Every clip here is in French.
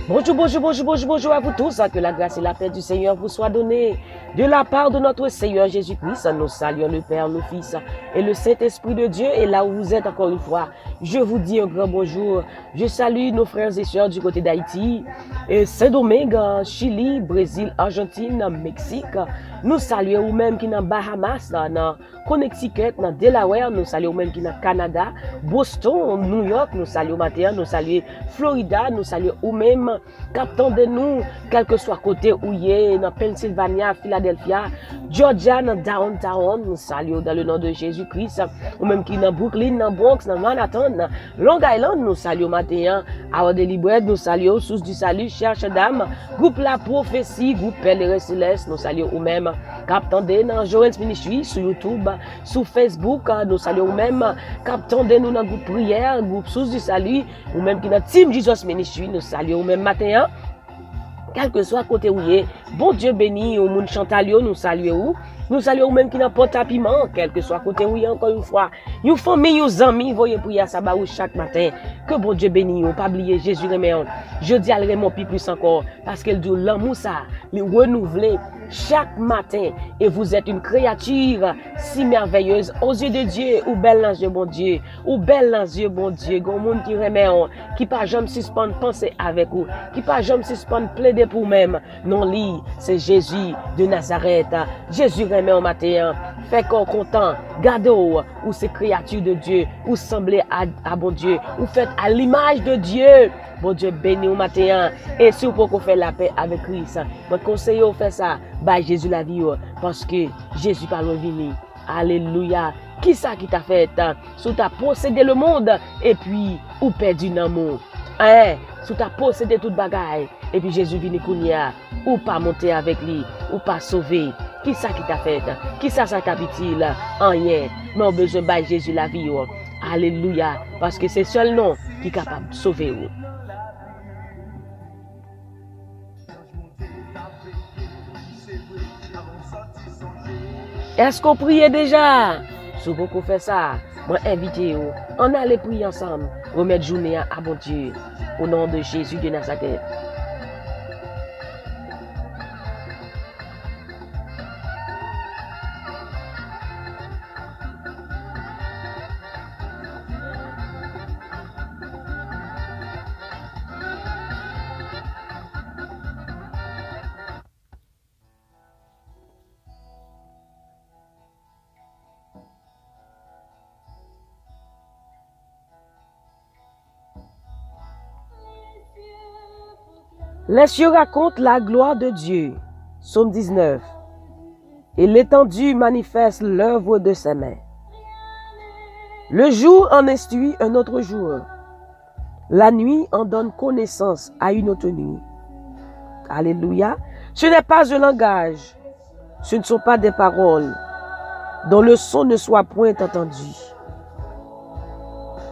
Bonjour, bonjour, bonjour, bonjour, bonjour à vous tous. Que la grâce et la paix du Seigneur vous soient données de la part de notre Seigneur Jésus-Christ. Nous saluons le Père, le Fils et le Saint-Esprit de Dieu. Et là où vous êtes encore une fois, je vous dis un grand bonjour. Je salue nos frères et sœurs du côté d'Haïti, Saint-Domingue, Chili, Brésil, Argentine, Mexique. Nous saluons ou-même qui dans Bahamas, dans Connecticut, dans Delaware. Nous saluons ou-même qui dans Canada, Boston, New York. Nous saluons matin. Nous saluons Florida. Nous saluons ou-même Captain de nous, quel que soit côté où y est, dans Pennsylvania, Philadelphia, Georgia, dans Downtown. Nous saluons dans le nom de Jésus-Christ. Ou même qui dans Brooklyn, dans Bronx, dans Manhattan, dans Long Island. Nous saluons matin. Our Daily Bread. Nous saluons Source du Salut, Cherche Dame, Groupe La Prophétie, Groupe Pèlerin Céleste. Nous saluons ou même Captain de dans Joël Ministry sur YouTube, sur Facebook. Nous saluons ou même Captain de nous dans Groupe Prière, Groupe Source du Salut, ou même qui dans Team Jesus Ministry. Nous saluons ou même matin, quel que soit côté où il est. Bon Dieu béni, au monde Chantalio, nous saluons. Nous saluons même qui n'a pas de piment, quel que soit côté où il est, encore une fois. Une famille, une amis, voyez prier à Sabaou chaque matin. Que bon Dieu béni, on pas oublier Jésus remet. Je dis à mon plus encore, parce qu'elle dit l'amour ça, le renouveler chaque matin. Et vous êtes une créature si merveilleuse aux yeux de Dieu, ou belle dans les yeux, bon Dieu, ou belle dans les yeux, bon Dieu. Gon monde qui remet, qui pas jamais suspendre penser avec vous, qui pas jamais suspendre plaider pour même. Non, lui, c'est Jésus de Nazareth. Jésus remet au matin, fait qu'on content, gardez ou ces créatures de Dieu, ou semblez à bon Dieu, ou faites à l'image de Dieu. Bon Dieu béni au matin, et si vous pouvez faire la paix avec Christ, votre conseiller vous fait ça, bah Jésus la vie, parce que Jésus pas revenu. Alléluia. Qui ça qui t'a fait? Sous ta possédé le monde, et puis, ou perdu l'amour. Hein? Sous ta possédé toute bagaille, et puis Jésus vient kounia, ou pas monter avec lui, ou pas sauver. Qui ça qui t'a fait? Qui ça t'a dit-il? Rien. Mais on a besoin de Jésus la vie. Alléluia. Parce que c'est seul nom qui est capable de sauver. Est-ce qu'on prie déjà? Si vous faites ça, moi invitez-vous. On allait prier ensemble. Remettre journée à bon Dieu. Au nom de Jésus de Nazareth. Les cieux racontent la gloire de Dieu. Psaume 19. Et l'étendue manifeste l'œuvre de ses mains. Le jour en instruit un autre jour. La nuit en donne connaissance à une autre nuit. Alléluia. Ce n'est pas un langage. Ce ne sont pas des paroles dont le son ne soit point entendu.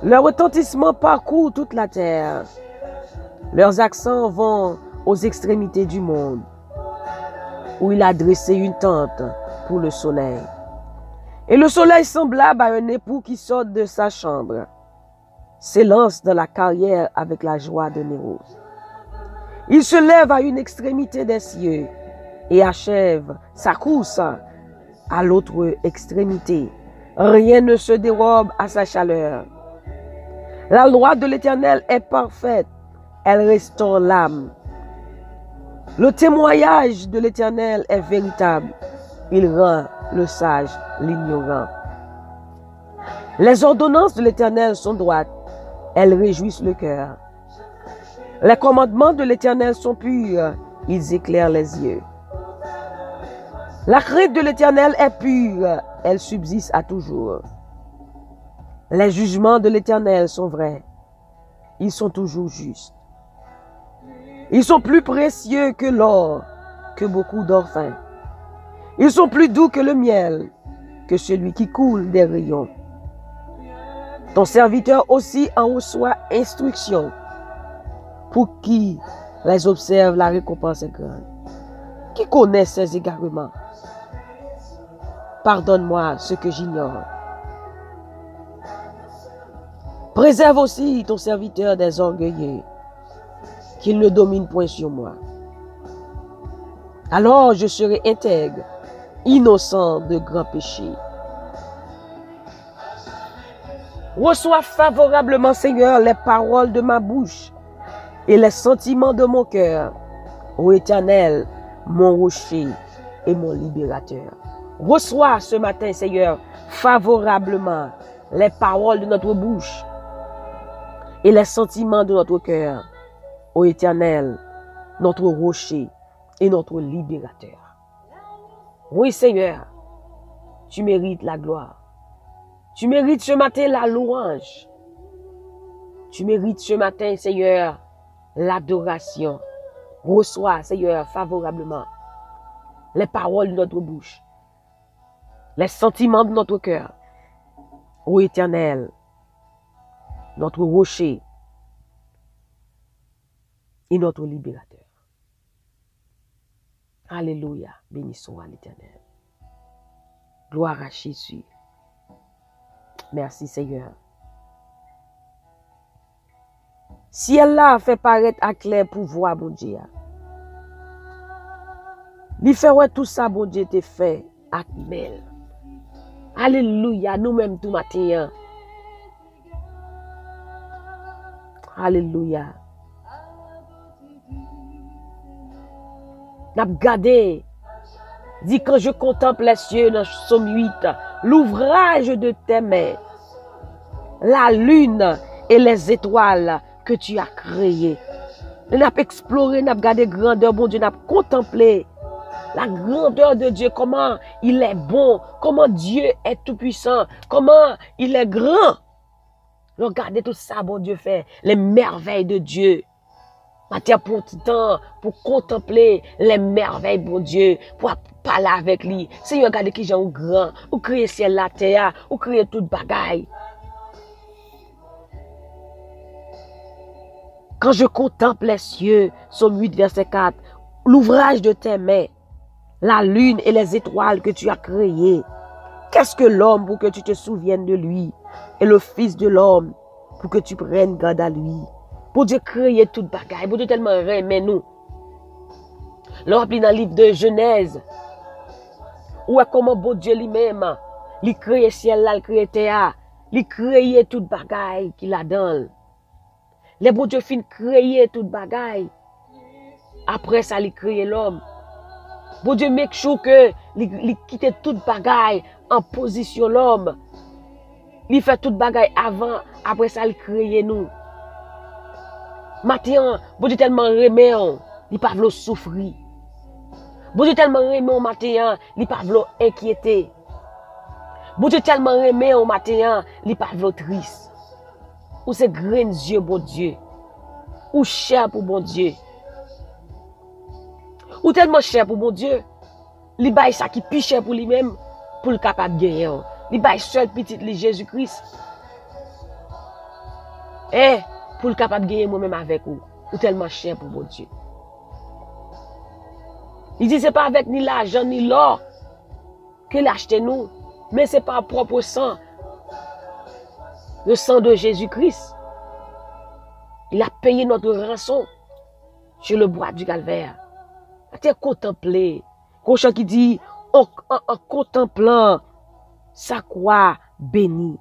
Leur retentissement parcourt toute la terre. Leurs accents vont aux extrémités du monde, où il a dressé une tente pour le soleil. Et le soleil semblable à un époux qui sort de sa chambre, s'élance dans la carrière avec la joie de Néro. Il se lève à une extrémité des cieux et achève sa course à l'autre extrémité. Rien ne se dérobe à sa chaleur. La loi de l'Éternel est parfaite. Elle restaure l'âme. Le témoignage de l'Éternel est véritable. Il rend le sage l'ignorant. Les ordonnances de l'Éternel sont droites. Elles réjouissent le cœur. Les commandements de l'Éternel sont purs. Ils éclairent les yeux. La crainte de l'Éternel est pure. Elle subsiste à toujours. Les jugements de l'Éternel sont vrais. Ils sont toujours justes. Ils sont plus précieux que l'or, que beaucoup d'or fin. Ils sont plus doux que le miel, que celui qui coule des rayons. Ton serviteur aussi en reçoit instruction. Pour qui les observe, la récompense est grande. Qui connaît ses égarements? Pardonne-moi ce que j'ignore. Préserve aussi ton serviteur des orgueilleux. qu'il ne domine point sur moi. Alors je serai intègre, innocent de grands péchés. Reçois favorablement, Seigneur, les paroles de ma bouche et les sentiments de mon cœur. Ô Éternel, mon rocher et mon libérateur. Reçois ce matin, Seigneur, favorablement les paroles de notre bouche et les sentiments de notre cœur. Ô Éternel, notre rocher et notre libérateur. Oui, Seigneur, tu mérites la gloire. Tu mérites ce matin la louange. Tu mérites ce matin, Seigneur, l'adoration. Reçois, Seigneur, favorablement les paroles de notre bouche, les sentiments de notre cœur. Ô Éternel, notre rocher et notre libérateur. Alléluia, bénissons à l'Éternel. Gloire à Jésus. Merci Seigneur. Si elle l'a fait paraître à clair pour voir, bon Dieu. Li fait ouais tout ça, bon Dieu, te fait à belle. Alléluia, nous-mêmes tout matin. Alléluia. N'a gardé. Dit quand je contemple les cieux dans Psaume 8, l'ouvrage de tes mains, la lune et les étoiles que tu as créées. N'a exploré, n'a gardé grandeur, bon Dieu, n'a contemplé la grandeur de Dieu, comment il est bon, comment Dieu est tout puissant, comment il est grand. Regardez tout ça, bon Dieu fait, les merveilles de Dieu. Matière pour tout temps, pour contempler les merveilles, bon Dieu, pour parler avec lui. Seigneur, regardez qui j'ai un grand, ou créer ciel, la terre, ou créer toute bagaille. Quand je contemple les cieux, Psaume 8, verset 4, l'ouvrage de tes mains, la lune et les étoiles que tu as créées. Qu'est-ce que l'homme pour que tu te souviennes de lui? Et le fils de l'homme pour que tu prennes garde à lui. Pour Dieu créer toute bagaille. Pour Dieu tellement aimer nous. L'on dans le livre de Genèse. Où est comment bon Dieu lui-même, il crée ciel là, il crée terre, il crée toute bagaille qu'il a dans. Les bon Dieu fin créer toute bagaille. Après ça, il crée l'homme. Bon Dieu make sure que il quitte toute bagaille en position l'homme. Il fait toute bagaille avant, après ça, il crée nous. Maintenant, bon Dieu tellement remet, il pas veut souffrir. Bon Dieu tellement remet au matin, il pas veut inquiéter. Bon Dieu tellement remet au matin, il pas veut triste. Ou c'est grand Dieu, bon Dieu. Ou cher pour bon Dieu. Ou tellement cher pour bon Dieu. Il baille ça qui plus cher pour lui-même, pour le capable de gagner. Il baille seul petit Jésus-Christ. Et pour le capable de gagner moi-même avec vous. Ou tellement cher pour bon Dieu. Il dit c'est pas avec ni l'argent ni l'or que l'acheter nous, mais c'est par propre sang. Le sang de Jésus-Christ. Il a payé notre rançon sur le bois du calvaire. Tu contempler. Cochon qui dit en contemplant sa croix bénie.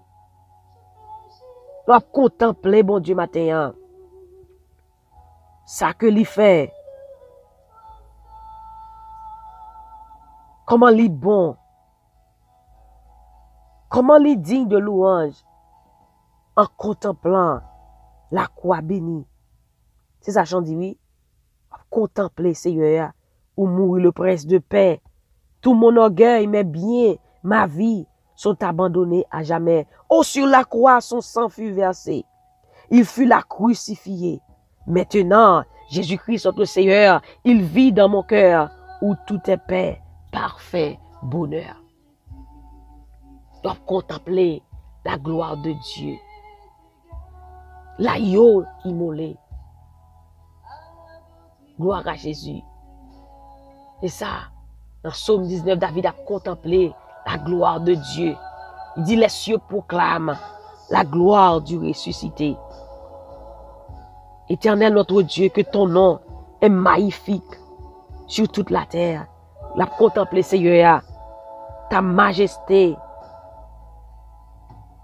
On va contempler, bon Dieu, matin. Ça que lui fait. Comment lui bon. Comment lui digne de louange. En contemplant la croix bénie. C'est ça, j'en dis oui. Contempler, Seigneur, où mourit le prince de paix. Tout mon orgueil, mes biens, ma vie sont abandonnés à jamais. Oh, sur la croix, son sang fut versé. Il fut la crucifié. Maintenant, Jésus-Christ, notre Seigneur, il vit dans mon cœur où tout est paix, parfait, bonheur. Doivent contempler la gloire de Dieu. L'agneau immolé. Gloire à Jésus. Et ça, dans Psaume 19, David a contemplé la gloire de Dieu. Il dit, les cieux proclament la gloire du ressuscité. Éternel notre Dieu, que ton nom est magnifique sur toute la terre. La contempler, Seigneur, ta majesté.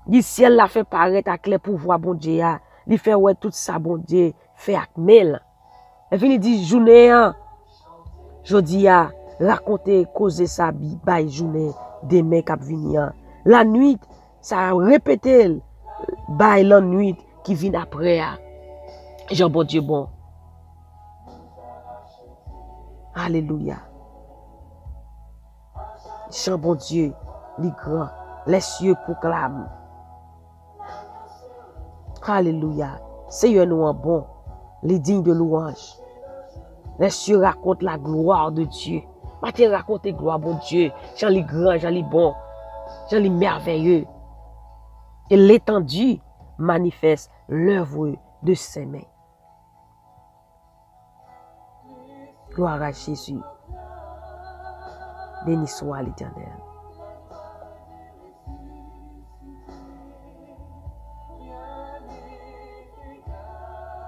Du ciel la fait paraître à clair pouvoir, bon Dieu. Il fait ouais tout ça, bon Dieu, fait avec mille. Et puis il dit, journée, jodi a, raconter, causer sa vie, bay journée, demain cap venir. La nuit, ça a répété, bay la nuit qui vient après. Jean bon Dieu bon. Alléluia. Jean bon Dieu, les grands, les cieux proclament. Alléluia. Seigneur nous en bon, les dignes de louange. Les cieux racontent la gloire de Dieu. Matin raconte la gloire, bon Dieu. Jean les grands, Jean les bons, Jean les merveilleux. Et l'étendue manifeste l'œuvre de ses mains. Gloire à Jésus. Béni soit l'Éternel.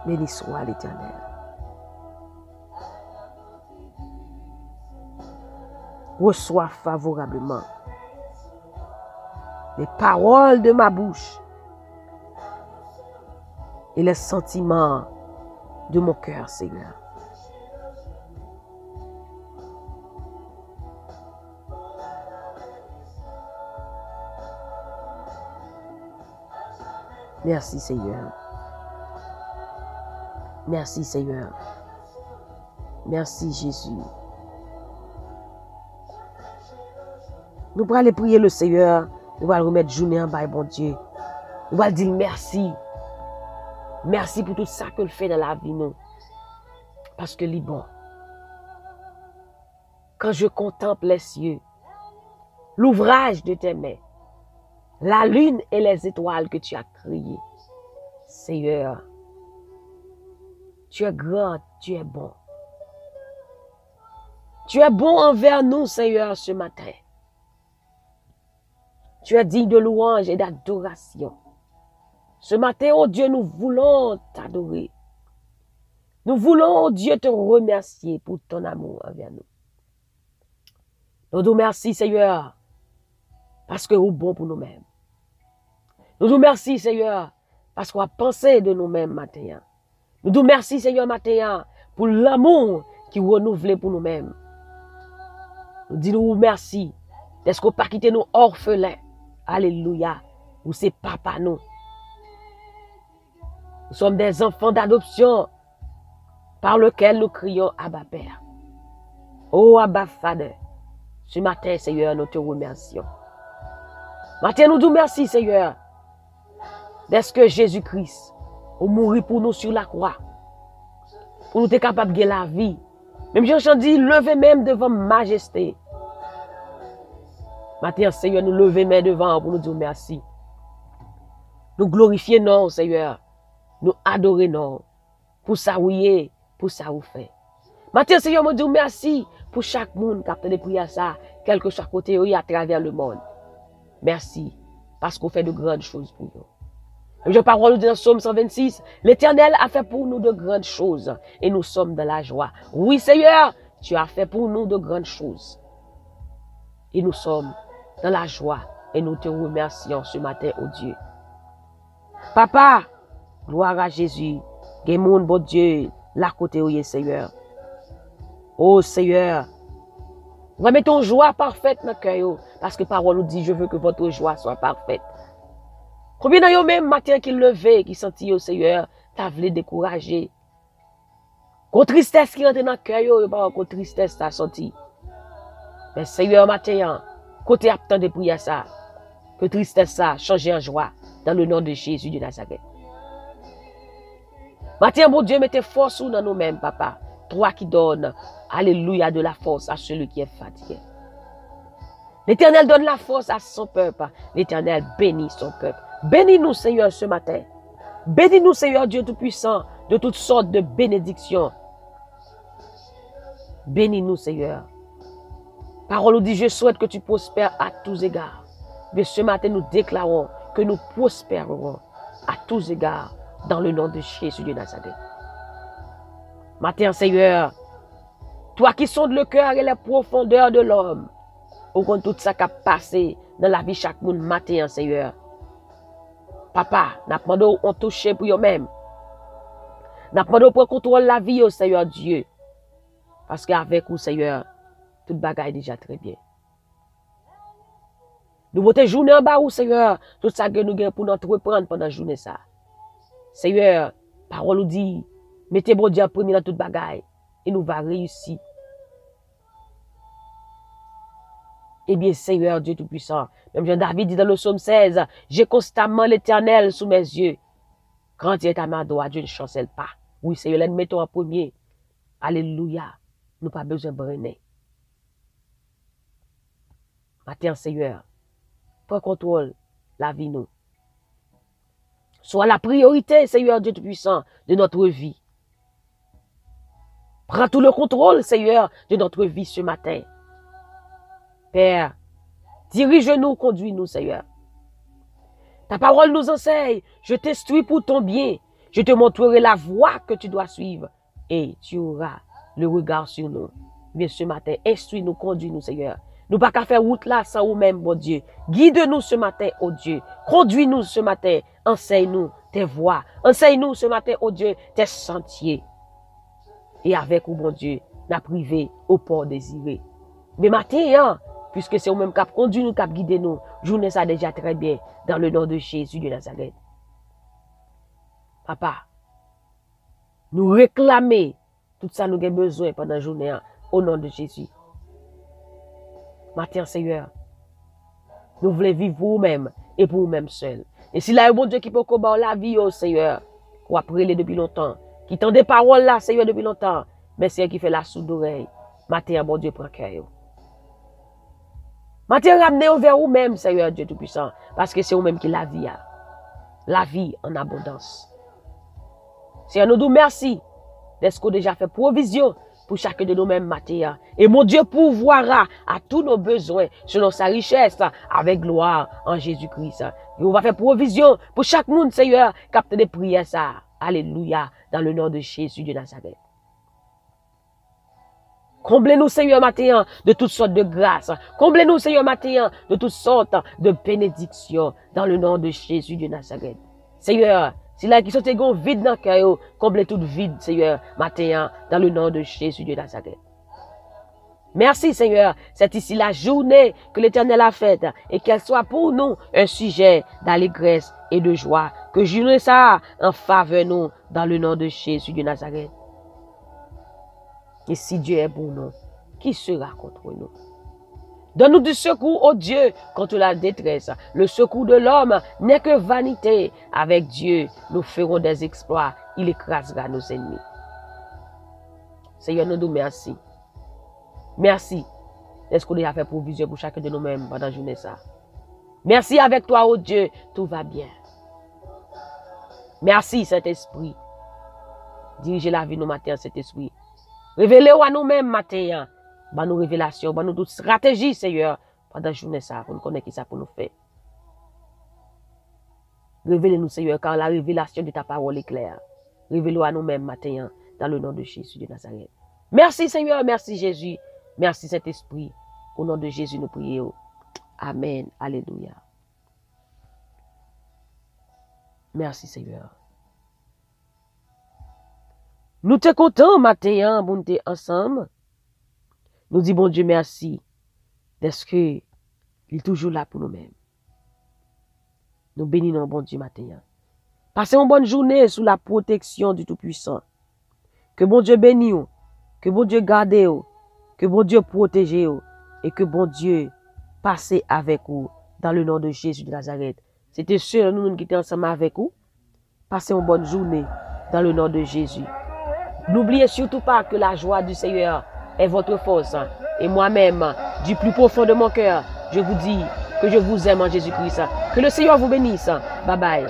Béni soit l'Éternel. Reçois favorablement les paroles de ma bouche et les sentiments de mon cœur, Seigneur. Merci, Seigneur. Merci, Seigneur. Merci, Jésus. Nous allons aller prier le Seigneur. Nous allons remettre journée en bas, bon Dieu. Nous allons dire merci. Merci pour tout ça que le fait dans la vie, nous. Parce que c'est bon. Quand je contemple les cieux, l'ouvrage de tes mains, la lune et les étoiles que tu as créées, Seigneur, tu es grand, tu es bon. Tu es bon envers nous, Seigneur, ce matin. Tu es digne de louange et d'adoration. Ce matin, oh Dieu, nous voulons t'adorer. Nous voulons, oh Dieu, te remercier pour ton amour envers nous. Nous te remercions, Seigneur, parce que vous êtes bon pour nous-mêmes. Nous te remercions, Seigneur, parce qu'on a pensé de nous-mêmes matin. Nous te remercions, Seigneur, matin, pour l'amour qui renouvelé pour nous-mêmes. Nous disons merci. Est-ce qu'on pas quitter nous orphelins? Alléluia. Ou c'est papa nous. Nous sommes des enfants d'adoption par lequel nous crions Abba Père. Oh Abba Father. Ce matin, Seigneur, nous te remercions. Matin, nous te remercions, Seigneur. Est-ce que Jésus-Christ a mouru pour nous sur la croix? Pour nous être capables de la vie. Même Jean dit, levez même devant majesté. Matin, Seigneur, nous levons main devant pour nous dire merci. Nous glorifier non, Seigneur. Nous adorer non. Pour ça, oui, pour ça, vous fait. Matin, Seigneur, nous disons merci pour chaque monde qui a fait prier à ça, quel que soit côté oui, à travers le monde. Merci, parce qu'on fait de grandes choses pour nous. Je parle dans Psaume 126, l'Éternel a fait pour nous de grandes choses et nous sommes dans la joie. Oui, Seigneur, tu as fait pour nous de grandes choses. Et nous sommes dans la joie et nous te remercions ce matin, oh Dieu. Papa, gloire à Jésus, Gémoun, bon Dieu, la côté où est Seigneur. Oh Seigneur, remets ton joie parfaite dans le cœur, parce que parole nous dit, je veux que votre joie soit parfaite. Combien d'entre même matin qui levé, qui sentit au Seigneur, t'as voulu décourager. Qu'on tristesse qui rentre dans le cœur, pas qu'on tristesse t'as senti. Mais Seigneur, matin, côté aptant de prier ça, que tristesse ça change en joie, dans le nom de Jésus de Nazareth. Matin, mon Dieu, mettez force dans nous-mêmes, papa. Toi qui donnes, alléluia, de la force à celui qui est fatigué. L'Éternel donne la force à son peuple. L'Éternel bénit son peuple. Bénis-nous, Seigneur, ce matin. Bénis-nous, Seigneur Dieu Tout-Puissant, de toutes sortes de bénédictions. Bénis-nous, Seigneur. Parole nous dit, je souhaite que tu prospères à tous égards. Mais ce matin, nous déclarons que nous prospérerons à tous égards dans le nom de Jésus de Nazareth. Matin, Seigneur, toi qui sondes le cœur et les profondeurs de l'homme, au compte tout ça qui a passé dans la vie chaque monde matin, Seigneur. Papa, n'a pas demandé on touche pour eux-mêmes. N'a pas demandé pour contrôler la vie, Seigneur Dieu. Parce qu'avec vous, Seigneur, toute bagaille est déjà très bien. Nous votons journée en bas, Seigneur, tout ça que nous avons pour nous reprendre pendant la journée. Ça. Seigneur, parole nous dit, mettez bon Dieu premier dans toute bagaille et nous va réussir. Eh bien, Seigneur Dieu Tout-Puissant, même Jean-David dit dans le psaume 16, j'ai constamment l'Éternel sous mes yeux. Quand il est à ma droite, je ne chancelle pas. Oui, Seigneur, l'aide mettons en premier. Alléluia. Nous n'avons pas besoin de brûler. Matin, Seigneur, prends contrôle la vie nous. Sois la priorité, Seigneur Dieu Tout-Puissant, de notre vie. Prends tout le contrôle, Seigneur, de notre vie ce matin. Père, dirige-nous, conduis-nous, Seigneur. Ta parole nous enseigne, je t'instruis pour ton bien. Je te montrerai la voie que tu dois suivre et tu auras le regard sur nous. Mais ce matin, instruis-nous, conduis-nous, Seigneur. Nous pas qu'à faire route là sans nous-mêmes, bon Dieu. Guide-nous ce matin, oh Dieu. Conduis-nous ce matin. Enseigne-nous tes voies. Enseigne-nous ce matin, oh Dieu, tes sentiers. Et avec, oh bon Dieu, n'a privé au port désiré. Mais matin, puisque c'est au même cap conduit nous, cap guider nous, journée ça déjà très bien, dans le nom de Jésus de Nazareth. Papa, nous réclamer tout ça nous avons besoin pendant la journée, au nom de Jésus. Matin, Seigneur, nous voulons vivre pour nous-mêmes et pour nous-mêmes seuls. Et s'il y a un bon Dieu qui peut combattre la vie, oh Seigneur, qu'on a prié depuis longtemps, qui tend des paroles là, Seigneur, depuis longtemps, mais c'est qui fait la sourde oreille. Matin, bon Dieu, prend cœur. Matin, ramenez-vous vers vous-même, Seigneur Dieu Tout-Puissant, parce que c'est vous-même qui la vie en abondance. Seigneur, nous disons merci d'être qu'on déjà fait provision pour chacun de nous-mêmes matin. Et mon Dieu pourvoira à tous nos besoins selon sa richesse avec gloire en Jésus-Christ. Et on va faire provision pour chaque monde, Seigneur, capte des prières ça. Alléluia, dans le nom de Jésus de Nazareth. Comblez-nous, Seigneur, matin, de toutes sortes de grâces. Comblez-nous, Seigneur, matin, de toutes sortes de bénédictions dans le nom de Jésus de Nazareth. Seigneur, si là qui sont vide dans le cœur, comblez tout vide, Seigneur, matin, dans le nom de Jésus de Nazareth. Merci, Seigneur. C'est ici la journée que l'Éternel a faite et qu'elle soit pour nous un sujet d'allégresse et de joie. Que journée ça en faveur nous dans le nom de Jésus de Nazareth. Et si Dieu est pour nous, qui sera contre nous? Donne-nous du secours, ô Dieu, contre la détresse. Le secours de l'homme n'est que vanité. Avec Dieu, nous ferons des exploits. Il écrasera nos ennemis. Seigneur, nous nous merci. Merci. Est-ce qu'on a fait provision pour chacun de nous-mêmes pendant la journée ça? Merci avec toi, ô Dieu, tout va bien. Merci, Saint-Esprit. Dirigez la vie nous matin, Saint-Esprit. Révélez-vous à nous-mêmes matin. Bah nos révélations, bah nous toute stratégie, Seigneur, pendant la journée ça, pour nous connaître qui ça pour nous faire. Révélez-nous, Seigneur, car la révélation de ta parole est claire. Révélez-nous à nous-mêmes matin, dans le nom de Jésus de Nazareth. Merci, Seigneur, merci Jésus, merci Saint-Esprit. Au nom de Jésus, nous prions. Amen. Alléluia. Merci, Seigneur. Nous te contents matin, pour nous ensemble. Nous disons, bon Dieu, merci. Parce qu'il est toujours là pour nous-mêmes. Nous bénissons, bon Dieu, matin. Passez une bonne journée sous la protection du Tout-Puissant. Que bon Dieu bénisse, que bon Dieu garde, que bon Dieu protège, et que bon Dieu passe avec vous dans le nom de Jésus de Nazareth. C'était ceux nous qui étaient ensemble avec vous. Passez une bonne journée dans le nom de Jésus. N'oubliez surtout pas que la joie du Seigneur est votre force. Et moi-même, du plus profond de mon cœur, je vous dis que je vous aime en Jésus-Christ. Que le Seigneur vous bénisse. Bye bye.